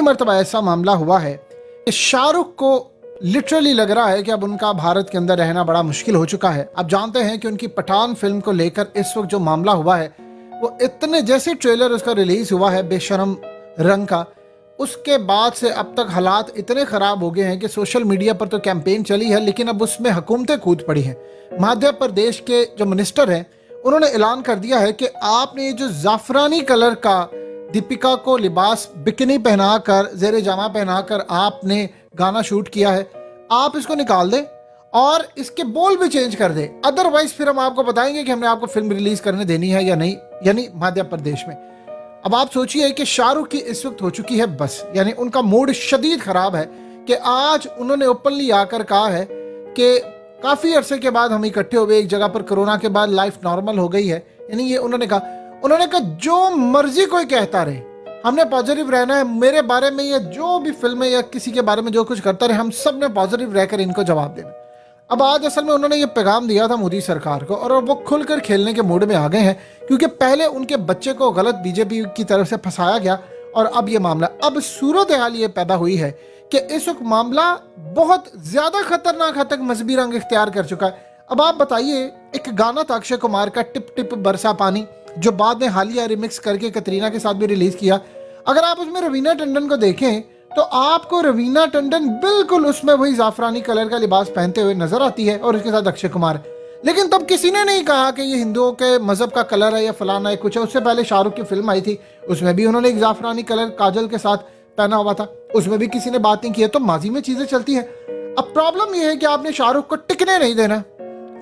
मरतबा ऐसा मामला हुआ है कि शाहरुख को लिटरली लग रहा है कि अब उनका भारत के अंदर रहना बड़ा मुश्किल हो चुका है। आप जानते हैं कि उनकी पठान फिल्म को लेकर इस वक्त जो मामला हुआ है, वो इतने जैसे ट्रेलर उसका रिलीज हुआ है बेशरम रंग का, उसके बाद से अब तक हालात इतने ख़राब हो गए हैं कि सोशल मीडिया पर तो कैंपेन चली है, लेकिन अब उसमें हुकूमतें कूद पड़ी हैं। मध्य प्रदेश के जो मिनिस्टर हैं उन्होंने ऐलान कर दिया है कि आपने ये जो ज़ाफ़रानी कलर का दीपिका को लिबास बिकनी पहनाकर, ज़ेरे जामा पहनाकर आपने गाना शूट किया है, आप इसको निकाल दें और इसके बोल भी चेंज कर दें, अदरवाइज फिर हम आपको बताएंगे कि हमने आपको फिल्म रिलीज करने देनी है या नहीं, यानी मध्य प्रदेश में। अब आप सोचिए कि शाहरुख की इस वक्त हो चुकी है बस, यानी उनका मूड शदीद खराब है कि आज उन्होंने ओपनली आकर कहा है कि काफ़ी अरसे के बाद हम इकट्ठे हो गए एक जगह पर, कोरोना के बाद लाइफ नॉर्मल हो गई है। यानी ये उन्होंने कहा जो मर्जी कोई कहता रहे, हमने पॉजिटिव रहना है, मेरे बारे में या जो भी फिल्म है या किसी के बारे में जो कुछ करता रहे, हम सब ने पॉजिटिव रहकर इनको जवाब देना। अब आज असल में उन्होंने ये पैगाम दिया था मोदी सरकार को और वो खुलकर खेलने के मूड में आ गए हैं, क्योंकि पहले उनके बच्चे को गलत बीजेपी की तरफ से फंसाया गया और अब ये मामला, अब सूरत हाल ये पैदा हुई है कि इस वक्त मामला बहुत ज्यादा खतरनाक हद तक मजहबी रंग इख्तियार कर चुका है। अब आप बताइए, एक गाना था अक्षय कुमार का टिप टिप बरसा पानी, जो बाद में हालिया रिमिक्स करके कतरीना के साथ भी रिलीज किया। अगर आप उसमें रवीना टंडन को देखें तो आपको रवीना टंडन बिल्कुल उसमें वही जाफरानी कलर का लिबास पहनते हुए नजर आती है और उसके साथ अक्षय कुमार। लेकिन तब किसी ने नहीं कहा कि ये हिंदुओं के मजहब का कलर है या फलाना है कुछ है। उससे पहले शाहरुख की फिल्म आई थी, उसमें भी उन्होंने एक जाफरानी कलर काजल के साथ पहना हुआ था, उसमें भी किसी ने बात नहीं की है। तो माजी में चीजें चलती हैं। अब प्रॉब्लम यह है कि आपने शाहरुख को टिकने नहीं देना,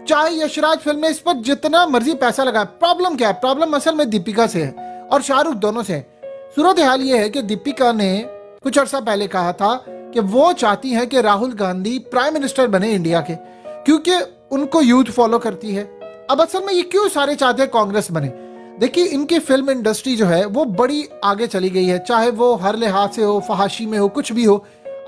चाहे यशराज फिल्म में इस पर जितना मर्जी पैसा लगाए। प्रॉब्लम क्या है? प्रॉब्लम असल में दीपिका से है और शाहरुख दोनों से है। सूरत हाल ये है कि दीपिका ने कुछ अर्सा पहले कहा था कि वो चाहती है कि राहुल गांधी प्राइम मिनिस्टर बने इंडिया के, क्योंकि उनको यूथ फॉलो करती है। अब असल में ये क्यों सारे चाहते हैं कांग्रेस बने? देखिए, इनकी फिल्म इंडस्ट्री जो है वो बड़ी आगे चली गई है, चाहे वो हर लिहाज से हो, फहाशी में हो, कुछ भी हो,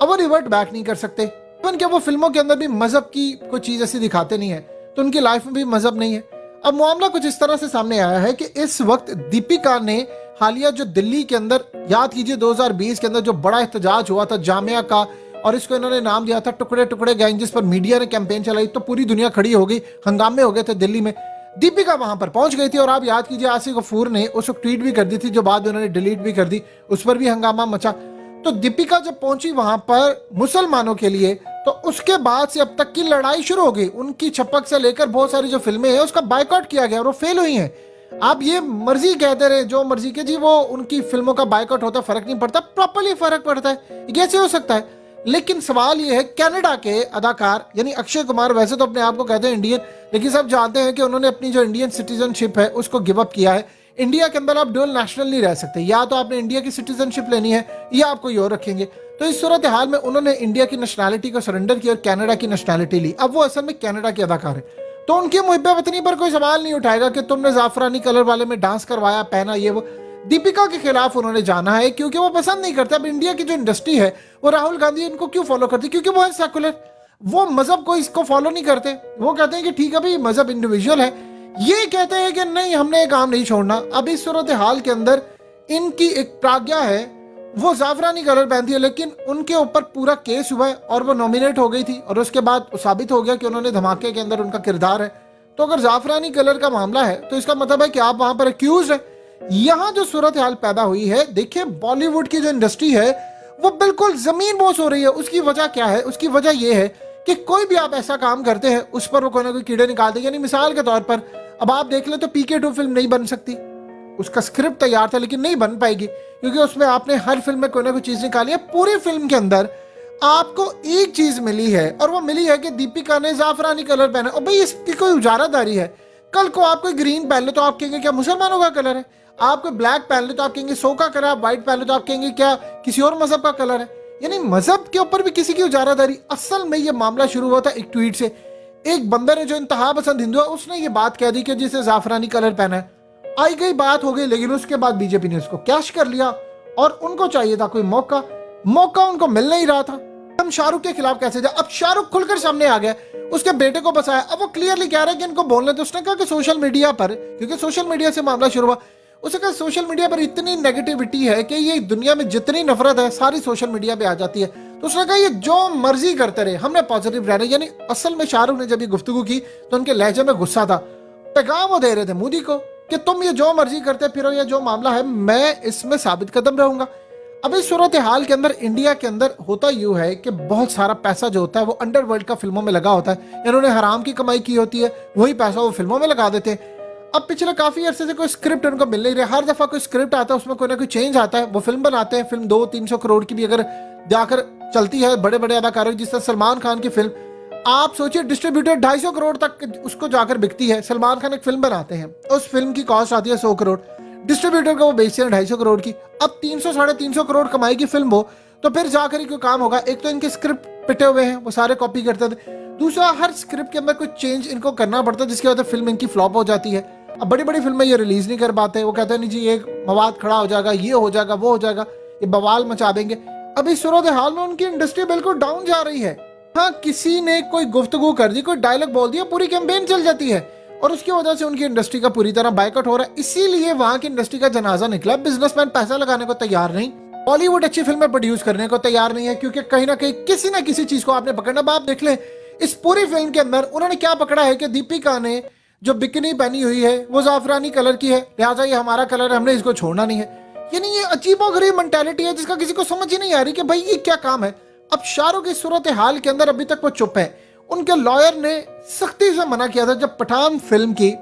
अब वो रिवर्ट बैक नहीं कर सकते। इवन क्या वो फिल्मों के अंदर भी मजहब की कोई चीज ऐसी दिखाते नहीं है, तो उनकी लाइफ में भी मजहब नहीं है। अब मामला कुछ इस तरह से सामने आया है कि इस वक्त दीपिका ने हालिया जो दिल्ली के अंदर, याद कीजिए 2020 के अंदर जो बड़ा एहतजाज हुआ था जामिया का, और इसको इन्होंने नाम दिया था टुकड़े टुकड़े गैंग, जिस पर मीडिया ने कैंपेन चलाई तो पूरी दुनिया खड़ी हो गई, हंगामे हो गए थे दिल्ली में। दीपिका वहां पर पहुंच गई थी और आप याद कीजिए आसिफ गफूर ने उस वक्त ट्वीट भी कर दी थी, जो बाद में उन्होंने डिलीट भी कर दी, उस पर भी हंगामा मचा। तो दीपिका जब पहुंची वहां पर मुसलमानों के लिए, तो उसके बाद से अब तक की लड़ाई शुरू हो गई। उनकी छपक से लेकर बहुत सारी जो फिल्में हैं उसका बायकॉट किया गया और वो फेल हुई हैं। आप ये मर्जी कहते रहे जो मर्जी के, जी वो उनकी फिल्मों का बायकॉट होता है, फर्क नहीं पड़ता, प्रॉपर्ली फर्क पड़ता है, कैसे हो सकता है? लेकिन सवाल ये है, कनाडा के अदाकार यानी अक्षय कुमार, वैसे तो अपने आप को कहते हैं इंडियन, लेकिन सब जानते हैं कि उन्होंने अपनी जो इंडियन सिटीजनशिप है उसको गिव अप किया है। इंडिया के अंदर आप डुअल नेशनल नहीं रह सकते, या तो आपने इंडिया की सिटीजनशिप लेनी है या आप कोई और रखेंगे। तो इस सूरत हाल में उन्होंने इंडिया की नेशनैलिटी को सरेंडर किया और कनाडा की नेशनैलिटी ली। अब वो असल में कनाडा के अदाकार है, तो उनकी मुहिब वतनी पर कोई सवाल नहीं उठाएगा कि तुमने जाफरानी कलर वाले में डांस करवाया, पहना, ये वो। दीपिका के खिलाफ उन्होंने जाना है क्योंकि वो पसंद नहीं करते। अब इंडिया की जो इंडस्ट्री है वो राहुल गांधी इनको क्यों फॉलो करती? क्योंकि वो है सेकुलर, वो मजहब को इसको फॉलो नहीं करते। वो कहते हैं कि ठीक है भाई, मजहब इंडिविजुअल है, ये कहते हैं कि नहीं हमने ये काम नहीं छोड़ना। अब इस सूरत हाल के अंदर इनकी एक प्राज्ञा है, वो जाफरानी कलर पहनती है, लेकिन उनके ऊपर पूरा केस हुआ है और वो नॉमिनेट हो गई थी और उसके बाद साबित हो गया कि उन्होंने धमाके के अंदर उनका किरदार है। तो अगर जाफरानी कलर का मामला है तो इसका मतलब है कि आप वहां पर एक्यूज है। यहाँ जो सूरत हाल पैदा हुई है, देखिए बॉलीवुड की जो इंडस्ट्री है वो बिल्कुल जमीन बोस हो रही है। उसकी वजह क्या है? उसकी वजह यह है कि कोई भी आप ऐसा काम करते हैं उस पर वो कोई ना कोई कीड़े निकालते हैं। यानी मिसाल के तौर पर अब आप देख लें तो PK2 फिल्म नहीं बन सकती, उसका स्क्रिप्ट तैयार था लेकिन नहीं बन पाएगी क्योंकि उसमें आपने हर फिल्म में कोई ना कोई चीज निकाली है। पूरी फिल्म के अंदर आपको एक चीज मिली है और वो मिली है कि दीपिका ने जाफरानी कलर पहना। और भाई इसकी कोई उजारादारी है, कल को आप कोई ग्रीन पहन ले तो आप कहेंगे क्या मुसलमानों का कलर है, आप कोई ब्लैक पहन ले तो आप कहेंगे सो का कलर, आप व्हाइट पहन ले तो आप कहेंगे क्या किसी और मजहब का कलर है। यानी मजहब के ऊपर भी किसी की उजारादारी। असल में ये मामला शुरू हुआ था एक ट्वीट से। एक बंदर ने जो इंतहा पसंद हिंदू है उसने ये बात कह दी कि जिसे जाफरानी कलर पहना है, आई गई बात हो गई, लेकिन उसके बाद बीजेपी ने उसको कैश कर लिया और उनको चाहिए था कोई मौका उनको मिल नहीं रहा था। हम शाहरुख के खिलाफ कैसे जाए? अब शाहरुख खुलकर सामने आ गया, उसके बेटे को बसाया। अब वो क्लियरली कह रहा है कि इनको बोलने, तो उसने कहा कि सोशल मीडिया पर, क्योंकि सोशल मीडिया से मामला शुरू हुआ, उसने कहा सोशल मीडिया पर इतनी नेगेटिविटी है कि ये दुनिया में जितनी नफरत है सारी सोशल मीडिया पे आ जाती है। तो उसने कहा ये जो मर्जी करते रहे, हमने पॉजिटिव रहना। यानी असल में शाहरुख ने जब ये गुफ्तगू की तो उनके लहजे में गुस्सा था। पैगाम वो दे रहे थे मोदी को कि तुम ये जो मर्जी करते फिरो, ये जो मामला है मैं इसमें साबित कदम रहूंगा। अब इस सूरत हाल के अंदर इंडिया के अंदर होता यूं है कि बहुत सारा पैसा जो होता है वो अंडरवर्ल्ड का फिल्मों में लगा होता है। इन्होंने हराम की कमाई की होती है, वही पैसा वो फिल्मों में लगा देते हैं। अब पिछले काफी अरसे से कोई स्क्रिप्ट उनको मिल नहीं रही। हर दफा कोई स्क्रिप्ट आता है उसमें कोई ना कोई चेंज आता है, वो फिल्म बनाते हैं। फिल्म 200-300 करोड़ की भी अगर जाकर चलती है, बड़े बड़े अदाकारों जिस तरह सलमान खान की फिल्म, आप सोचिए डिस्ट्रीब्यूटर 250 करोड़ तक उसको जाकर बिकती है। सलमान खान एक फिल्म बनाते हैं, उस फिल्म की कॉस्ट आती है 100 करोड़, डिस्ट्रीब्यूटर को वो बेचते हैं 250 करोड़ की। अब 300-350 करोड़ कमाई की फिल्म हो तो फिर जाकर ही कोई काम होगा। एक तो इनके स्क्रिप्ट पिटे हुए हैं, वो सारे कॉपी करते थे। दूसरा, हर स्क्रिप्ट के अंदर कुछ चेंज इनको करना पड़ता है जिसकी वजह से फिल्म इनकी फ्लॉप हो जाती है। अब बड़ी बड़ी फिल्में ये रिलीज नहीं कर पाते, वो कहते हैं नहीं जी ये मवाद खड़ा हो जाएगा, ये हो जाएगा, वो हो जाएगा, ये बवाल मचा देंगे। अब इस सूरत हाल में उनकी इंडस्ट्री बिल्कुल डाउन जा रही है। हाँ, किसी ने कोई गुफ्तगू कर दी, कोई डायलॉग बोल दिया, पूरी कैंपेन चल जाती है और उसकी वजह से उनकी इंडस्ट्री का पूरी तरह बायकॉट हो रहा है। इसीलिए वहां की इंडस्ट्री का जनाजा निकला। बिजनेसमैन पैसा लगाने को तैयार नहीं, बॉलीवुड अच्छी फिल्में प्रोड्यूस करने को तैयार नहीं है, क्योंकि कहीं ना कहीं किसी ना किसी चीज को आपने पकड़ना। आप देख ले इस पूरी फिल्म के अंदर उन्होंने क्या पकड़ा है कि दीपिका ने जो बिकनी पहनी हुई है वो जाफरानी कलर की है, लिहाजा ये हमारा कलर है, हमने इसको छोड़ना नहीं है। यानी ये अजीबोगरीब मेंटालिटी है जिसका किसी को समझ ही नहीं आ रही कि भाई ये क्या काम है। अब शाहरुख की सूरत हाल के अंदर अभी तक वो चुप है। उनके लॉयर ने सख्ती से मना किया था जब पठान फिल्म की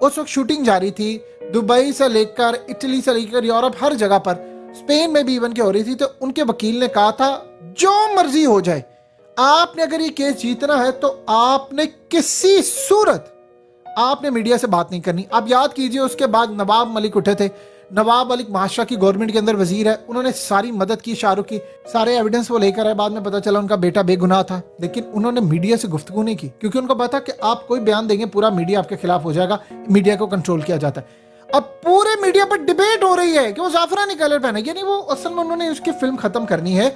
उस वक्त शूटिंग जारी थी, दुबई से लेकर इटली से लेकर यूरोप हर जगह पर, स्पेन में भी इवन के हो रही थी, तो उनके वकील ने कहा था जो मर्जी हो जाए, आपने अगर ये केस जीतना है तो आपने किसी सूरत आपने मीडिया से बात नहीं करनी। आप याद कीजिए उसके बाद नवाब मलिक उठे थे। नवाब मलिक महाराष्ट्र की गवर्नमेंट के अंदर वजीर है, उन्होंने सारी मदद की शाहरुख की, सारे एविडेंस वो लेकर आए। बाद में पता चला उनका बेटा बेगुनाह था, लेकिन उन्होंने मीडिया से गुफ्तगू नहीं की क्योंकि उनको पता कि आप कोई बयान देंगे पूरा मीडिया आपके खिलाफ हो जाएगा। मीडिया को कंट्रोल किया जाता है। अब पूरे मीडिया पर डिबेट हो रही है कि वो जाफरानी कलर पहने, यानी वो असल में उन्होंने उसकी फिल्म खत्म करनी है।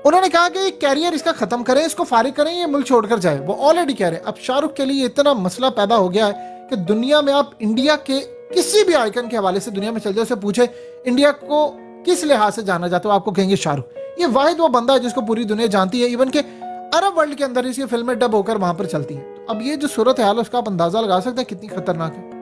उन्होंने कहा कि कैरियर इसका खत्म करें, इसको फारिग करें, ये मुल्क छोड़कर जाए। वो ऑलरेडी कह रहे हैं। अब शाहरुख के लिए इतना मसला पैदा हो गया है कि दुनिया में आप इंडिया के किसी भी आइकन के हवाले से दुनिया में चल जाए, उसे पूछे इंडिया को किस लिहाज से जाना जाता है, आपको कहेंगे शाहरुख। ये वाहिद वो बंदा है जिसको पूरी दुनिया जानती है। इवन के अरब वर्ल्ड के अंदर इसकी फिल्में डब होकर वहां पर चलती हैं। तो अब ये जो सूरत हाल है उसका आप अंदाजा लगा सकते हैं कितनी खतरनाक है।